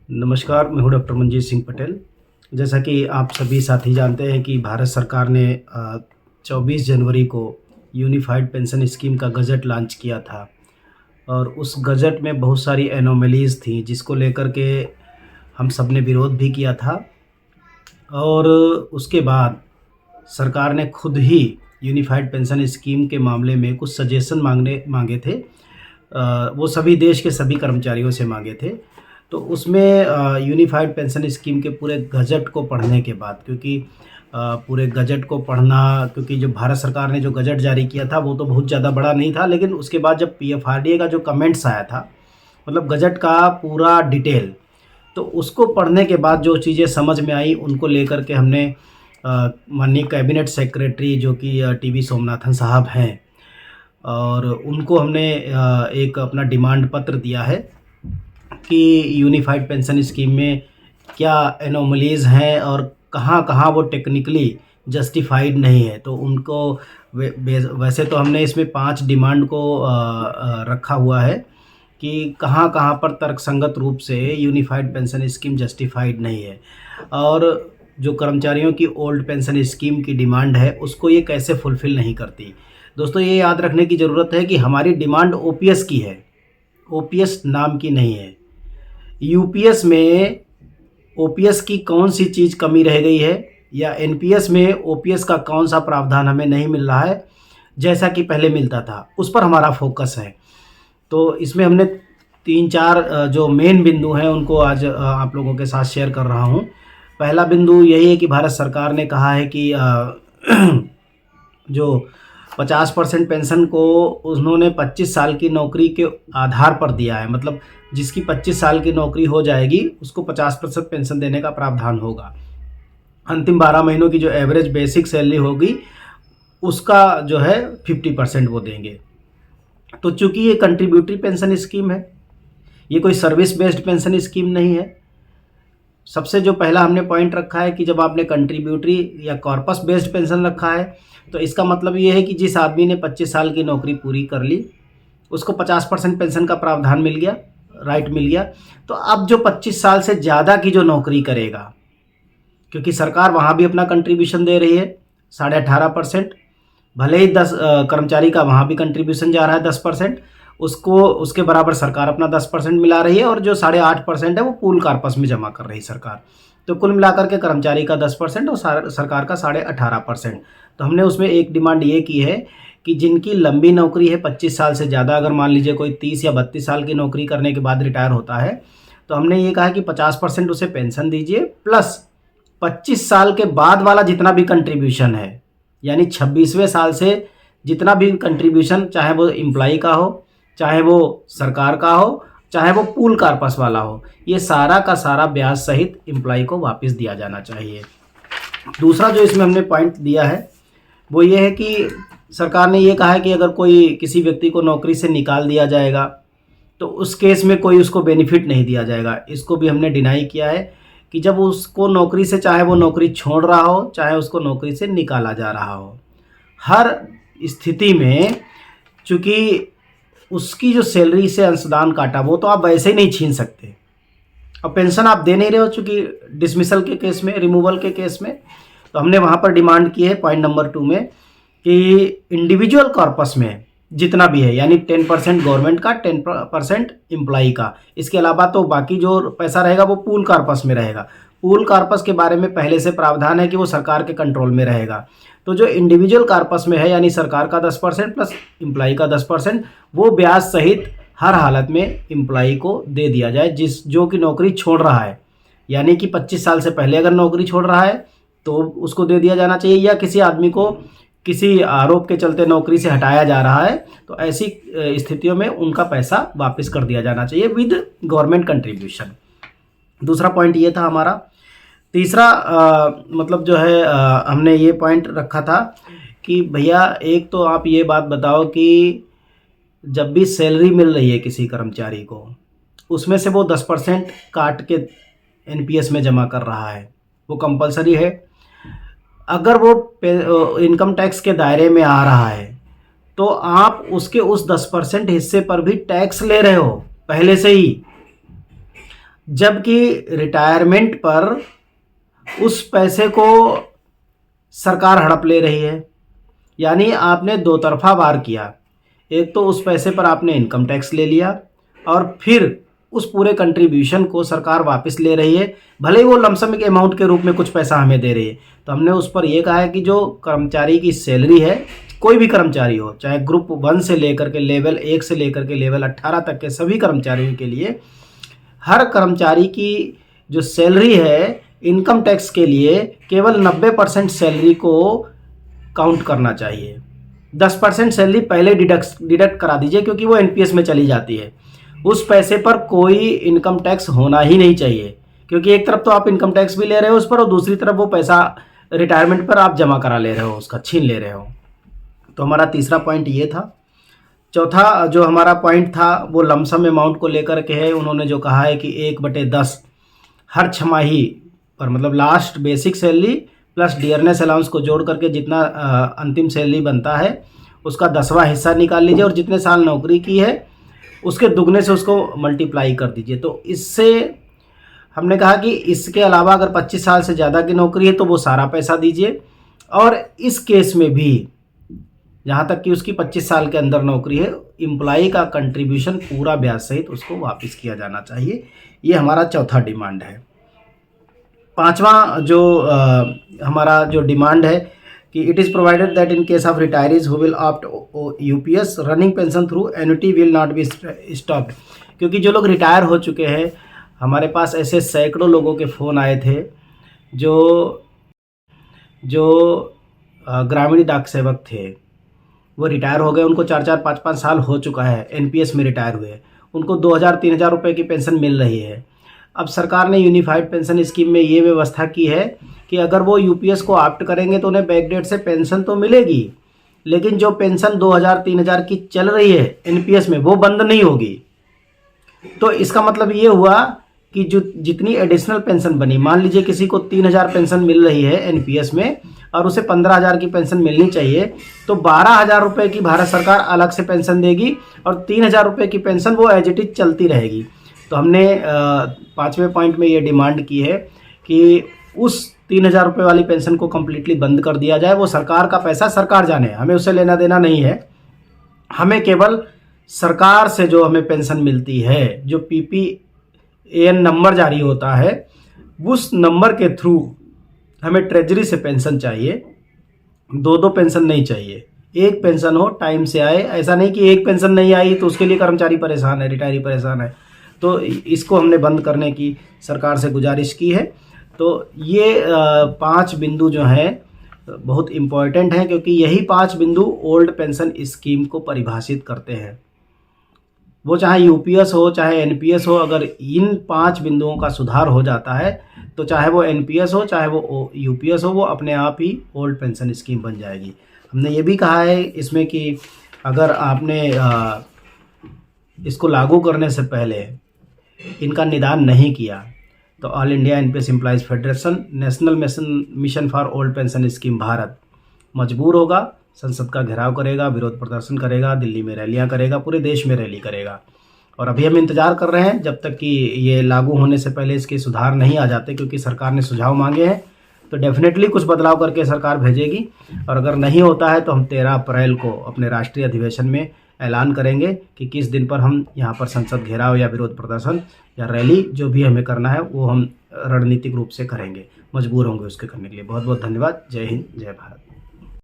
नमस्कार, मैं हूँ डॉक्टर मंजीत सिंह पटेल। जैसा कि आप सभी साथी जानते हैं कि भारत सरकार ने 24 जनवरी को यूनिफ़ाइड पेंशन स्कीम का गज़ट लॉन्च किया था और उस गज़ट में बहुत सारी एनोमलीज़ थी जिसको लेकर के हम सब ने विरोध भी किया था। और उसके बाद सरकार ने खुद ही यूनिफ़ाइड पेंशन स्कीम के मामले में कुछ सजेशन माँगे थे। वो सभी देश के सभी कर्मचारियों से माँगे थे। तो उसमें यूनिफ़ाइड पेंशन स्कीम के पूरे गज़ट को पढ़ने के बाद, क्योंकि पूरे गज़ट को पढ़ना, क्योंकि जो भारत सरकार ने जो गज़ट जारी किया था वो तो बहुत ज़्यादा बड़ा नहीं था, लेकिन उसके बाद जब पीएफआरडीए का जो कमेंट्स आया था, मतलब गज़ट का पूरा डिटेल, तो उसको पढ़ने के बाद जो चीज़ें समझ में आई उनको लेकर के हमने माननीय कैबिनेट सेक्रेटरी जो कि टीवी सोमनाथन साहब हैं, और उनको हमने एक अपना डिमांड पत्र दिया है कि यूनिफ़ाइड पेंशन स्कीम में क्या एनोमलीज़ हैं और कहाँ-कहाँ वो टेक्निकली जस्टिफाइड नहीं है। तो उनको वैसे तो हमने इसमें 5 डिमांड को रखा हुआ है कि कहाँ-कहाँ पर तर्कसंगत रूप से यूनिफ़ाइड पेंशन स्कीम जस्टिफाइड नहीं है, और जो कर्मचारियों की ओल्ड पेंशन स्कीम की डिमांड है उसको ये कैसे फुलफ़िल नहीं करती। दोस्तों, ये याद रखने की ज़रूरत है कि हमारी डिमांड ओपीएस की है, ओपीएस नाम की नहीं है। यूपीएस में ओपीएस की कौन-सी चीज़ कमी रह गई है, या एनपीएस में ओपीएस का कौन-सा प्रावधान हमें नहीं मिल रहा है, जैसा कि पहले मिलता था, उस पर हमारा फ़ोकस है। तो इसमें हमने 3-4 जो मेन बिंदु हैं उनको आज आप लोगों के साथ शेयर कर रहा हूँ। पहला बिंदु यही है कि भारत सरकार ने कहा है कि जो 50% पेंशन को उन्होंने 25 साल की नौकरी के आधार पर दिया है, मतलब जिसकी 25 साल की नौकरी हो जाएगी उसको 50% पेंशन देने का प्रावधान होगा। अंतिम 12 महीनों की जो एवरेज बेसिक सैलरी होगी उसका जो है 50% वो देंगे। तो चूँकि ये कंट्रीब्यूटरी पेंशन स्कीम है, ये कोई सर्विस बेस्ड पेंशन स्कीम नहीं है। सबसे जो पहला हमने पॉइंट रखा है कि जब आपने कंट्रीब्यूटरी या कॉर्पस बेस्ड पेंशन रखा है तो इसका मतलब ये है कि जिस आदमी ने 25 साल की नौकरी पूरी कर ली उसको 50% पेंशन का प्रावधान मिल गया, राइट मिल गया। तो अब जो 25 साल से ज़्यादा की जो नौकरी करेगा, क्योंकि सरकार वहाँ भी अपना कंट्रीब्यूशन दे रही है 18.5%, भले ही 10 कर्मचारी का वहाँ भी कंट्रीब्यूशन जा रहा है 10%, उसको उसके बराबर सरकार अपना 10% मिला रही है, और जो 8.5% है वो पूल कॉर्पस में जमा कर रही है सरकार। तो कुल मिलाकर के कर्मचारी का 10% और सरकार का 18.5%। तो हमने उसमें एक डिमांड ये की है कि जिनकी लंबी नौकरी है 25 साल से ज़्यादा, अगर मान लीजिए कोई 30 या 32 साल की नौकरी करने के बाद रिटायर होता है, तो हमने ये कहा कि 50% उसे पेंशन दीजिए, प्लस 25 साल के बाद वाला जितना भी कंट्रीब्यूशन है, यानी 26वें साल से जितना भी कंट्रीब्यूशन, चाहे वो एम्प्लॉई का हो, चाहे वो सरकार का हो, चाहे वो पूल कॉर्पस वाला हो, ये सारा का सारा ब्याज सहित एम्प्लॉई को वापस दिया जाना चाहिए। दूसरा जो इसमें हमने पॉइंट दिया है वो ये है कि सरकार ने ये कहा है कि अगर कोई किसी व्यक्ति को नौकरी से निकाल दिया जाएगा तो उस केस में कोई उसको बेनिफिट नहीं दिया जाएगा। इसको भी हमने डिनाई किया है कि जब उसको नौकरी से, चाहे वो नौकरी छोड़ रहा हो, चाहे उसको नौकरी से निकाला जा रहा हो, हर स्थिति में चूँकि उसकी जो सैलरी से अंशदान काटा वो तो आप वैसे ही नहीं छीन सकते, और पेंशन आप दे नहीं रहे हो चूँकि डिसमिसल के केस में, रिमूवल के केस में। तो हमने वहाँ पर डिमांड की है पॉइंट नंबर 2 में कि इंडिविजुअल कॉर्पस में जितना भी है, यानी 10% गवर्नमेंट का, 10% एम्प्लॉई का, इसके अलावा तो बाकी जो पैसा रहेगा वो पूल कॉर्पस में रहेगा। पूल कॉर्पस के बारे में पहले से प्रावधान है कि वो सरकार के कंट्रोल में रहेगा। तो जो इंडिविजुअल कॉर्पस में है, यानी सरकार का 10% प्लस एम्प्लॉई का 10%, वो ब्याज सहित हर हालत में एम्प्लॉई को दे दिया जाए जो कि नौकरी छोड़ रहा है, यानी कि 25 साल से पहले अगर नौकरी छोड़ रहा है तो उसको दे दिया जाना चाहिए, या किसी आदमी को किसी आरोप के चलते नौकरी से हटाया जा रहा है तो ऐसी स्थितियों में उनका पैसा वापस कर दिया जाना चाहिए विद गवर्नमेंट कंट्रीब्यूशन। दूसरा पॉइंट ये था हमारा। तीसरा मतलब जो है हमने ये पॉइंट रखा था कि भैया एक तो आप ये बात बताओ कि जब भी सैलरी मिल रही है किसी कर्मचारी को, उसमें से वो 10% काट के एनपीएस में जमा कर रहा है, वो कंपलसरी है। अगर वो इनकम टैक्स के दायरे में आ रहा है तो आप उसके उस 10% हिस्से पर भी टैक्स ले रहे हो पहले से ही। जबकि रिटायरमेंट पर उस पैसे को सरकार हड़प ले रही है। यानी आपने दो तरफा वार किया। एक तो उस पैसे पर आपने इनकम टैक्स ले लिया और फिर उस पूरे कंट्रीब्यूशन को सरकार वापस ले रही है, भले ही वो लमसम के अमाउंट के रूप में कुछ पैसा हमें दे रही है। तो हमने उस पर यह कहा है कि जो कर्मचारी की सैलरी है, कोई भी कर्मचारी हो, चाहे ग्रुप 1 से लेकर के लेवल 1 से लेकर के लेवल 18 तक के सभी कर्मचारियों के लिए, हर कर्मचारी की जो सैलरी है इनकम टैक्स के लिए केवल 90% सैलरी को काउंट करना चाहिए। 10% सैलरी पहले डिडक्ट करा दीजिए, क्योंकि वो एनपीएस में चली जाती है। उस पैसे पर कोई इनकम टैक्स होना ही नहीं चाहिए, क्योंकि एक तरफ तो आप इनकम टैक्स भी ले रहे हो उस पर, और दूसरी तरफ वो पैसा रिटायरमेंट पर आप जमा करा ले रहे हो, उसका छीन ले रहे हो। तो हमारा तीसरा पॉइंट ये था। चौथा जो हमारा पॉइंट था वो लमसम अमाउंट को लेकर के है। उन्होंने जो कहा है कि 1/10 हर छमाही पर, मतलब last basic salary plus dearness allowance को जोड़ करके जितना अंतिम सैलरी बनता है उसका 10वां हिस्सा निकाल लीजिए और जितने साल नौकरी की है उसके दुगने से उसको मल्टीप्लाई कर दीजिए। तो इससे हमने कहा कि इसके अलावा अगर 25 साल से ज़्यादा की नौकरी है तो वो सारा पैसा दीजिए, और इस केस में भी जहाँ तक कि उसकी 25 साल के अंदर नौकरी है, एम्प्लॉई का कंट्रीब्यूशन पूरा ब्याज सहित उसको वापस किया जाना चाहिए। ये हमारा चौथा डिमांड है। पांचवा जो हमारा जो डिमांड है कि it is provided that in case of retirees who will opt UPS running pension through annuity will not be stopped. क्योंकि जो लोग रिटायर हो चुके हैं, हमारे पास ऐसे सैकड़ों लोगों के फ़ोन आए थे जो ग्रामीण डाक सेवक थे, वो रिटायर हो गए, उनको 4-4, 5-5 साल हो चुका है, एनपीएस में रिटायर हुए, उनको 2,000-3,000 रुपये की पेंशन मिल रही है। अब सरकार ने यूनिफाइड पेंशन स्कीम में ये व्यवस्था की है कि अगर वो यूपीएस को ऑप्ट करेंगे तो उन्हें बैकडेट से पेंशन तो मिलेगी, लेकिन जो पेंशन 2,000-3,000 की चल रही है एनपीएस में वो बंद नहीं होगी। तो इसका मतलब ये हुआ कि जो जितनी एडिशनल पेंशन बनी, मान लीजिए किसी को 3,000 पेंशन मिल रही है एनपीएस में और उसे 15,000 की पेंशन मिलनी चाहिए, तो 12,000 रुपये की भारत सरकार अलग से पेंशन देगी और 3,000 रुपये की पेंशन वो एज इट इज चलती रहेगी। तो हमने 5वें पॉइंट में ये डिमांड की है कि उस 3,000 रुपये वाली पेंशन को कम्प्लीटली बंद कर दिया जाए। वो सरकार का पैसा, सरकार जाने, हमें उससे लेना देना नहीं है। हमें केवल सरकार से जो हमें पेंशन मिलती है, जो पीपीएएन नंबर जारी होता है, उस नंबर के थ्रू हमें ट्रेजरी से पेंशन चाहिए। 2 पेंशन नहीं चाहिए, एक पेंशन हो, टाइम से आए। ऐसा नहीं कि एक पेंशन नहीं आई तो उसके लिए कर्मचारी परेशान है, रिटायरी परेशान है। तो इसको हमने बंद करने की सरकार से गुजारिश की है। तो ये 5 बिंदु जो हैं बहुत इम्पॉर्टेंट हैं, क्योंकि यही 5 बिंदु ओल्ड पेंशन स्कीम को परिभाषित करते हैं। वो चाहे यूपीएस हो चाहे एनपीएस हो, अगर इन 5 बिंदुओं का सुधार हो जाता है तो चाहे वो एनपीएस हो चाहे वो यूपीएस हो, वो अपने आप ही ओल्ड पेंशन स्कीम बन जाएगी। हमने ये भी कहा है इसमें कि अगर आपने इसको लागू करने से पहले इनका निदान नहीं किया तो all India NPS employees federation, national mission for old pension scheme Bharat मजबूर होगा, संसद का घेराव करेगा, विरोध प्रदर्शन करेगा, दिल्ली में रैलियां करेगा, पूरे देश में रैली करेगा। और अभी हम इंतज़ार कर रहे हैं जब तक कि ये लागू होने से पहले इसके सुधार नहीं आ जाते, क्योंकि सरकार ने सुझाव मांगे हैं तो डेफिनेटली कुछ बदलाव करके सरकार भेजेगी। और अगर नहीं होता है तो हम 13 अप्रैल को अपने राष्ट्रीय अधिवेशन में ऐलान करेंगे कि किस दिन पर हम यहाँ पर संसद घेराव या विरोध प्रदर्शन या रैली, जो भी हमें करना है वो हम रणनीतिक रूप से करेंगे, मजबूर होंगे उसके करने के लिए। बहुत बहुत धन्यवाद। जय हिंद, जय भारत।